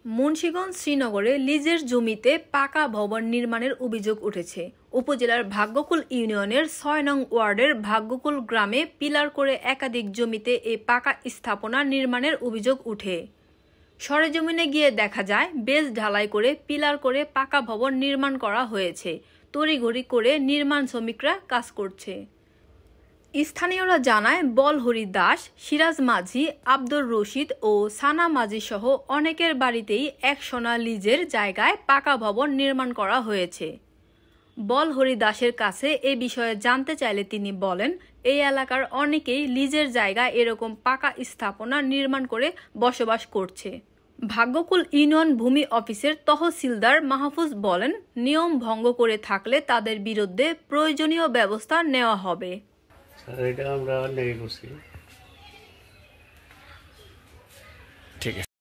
মুন্সিগঞ্জ শ্রীনগরে লিজের জমিতে পাকা ভবন নির্মাণের অভিযোগ উঠেছে। উপজেলার ভাগ্যকুল ইউনিয়নের ৬ নং ওয়ার্ডের ভাগ্যকুল গ্রামে পিলার করে একাধিক জমিতে এই পাকা স্থাপনা নির্মাণের অভিযোগ উঠে। সরেজমিনে গিয়ে দেখা যায় বেজ ঢালাই করে পিলার করে পাকা ভবন নির্মাণ করা হয়েছে। তড়িঘড়ি করে নির্মাণ শ্রমিকরা কাজ করছে। স্থানীয়রা জানায় বলহরি দাস, সিরাজ মাঝি, আব্দুর রশিদ ও সানা মাঝি সহ অনেকের বাড়িতেই ১ সোনা লিজের জায়গায় পাকা ভবন নির্মাণ করা হয়েছে। বলহরি দাসের কাছে এ বিষয়ে জানতে চাইলে তিনি বলেন, এই এলাকার অনেকেই লিজের জায়গায় এরকম পাকা স্থাপনা নির্মাণ করে বসবাস করছে। ভাগ্যকুল ইউনিয়ন ভূমি অফিসের তহসিলদার মাহফুজ বলেন, নিয়ম ভঙ্গ করে থাকলে তাদের বিরুদ্ধে প্রয়োজনীয় ব্যবস্থা নেওয়া হবে। এটা আমরা নেই করছি। ঠিক আছে।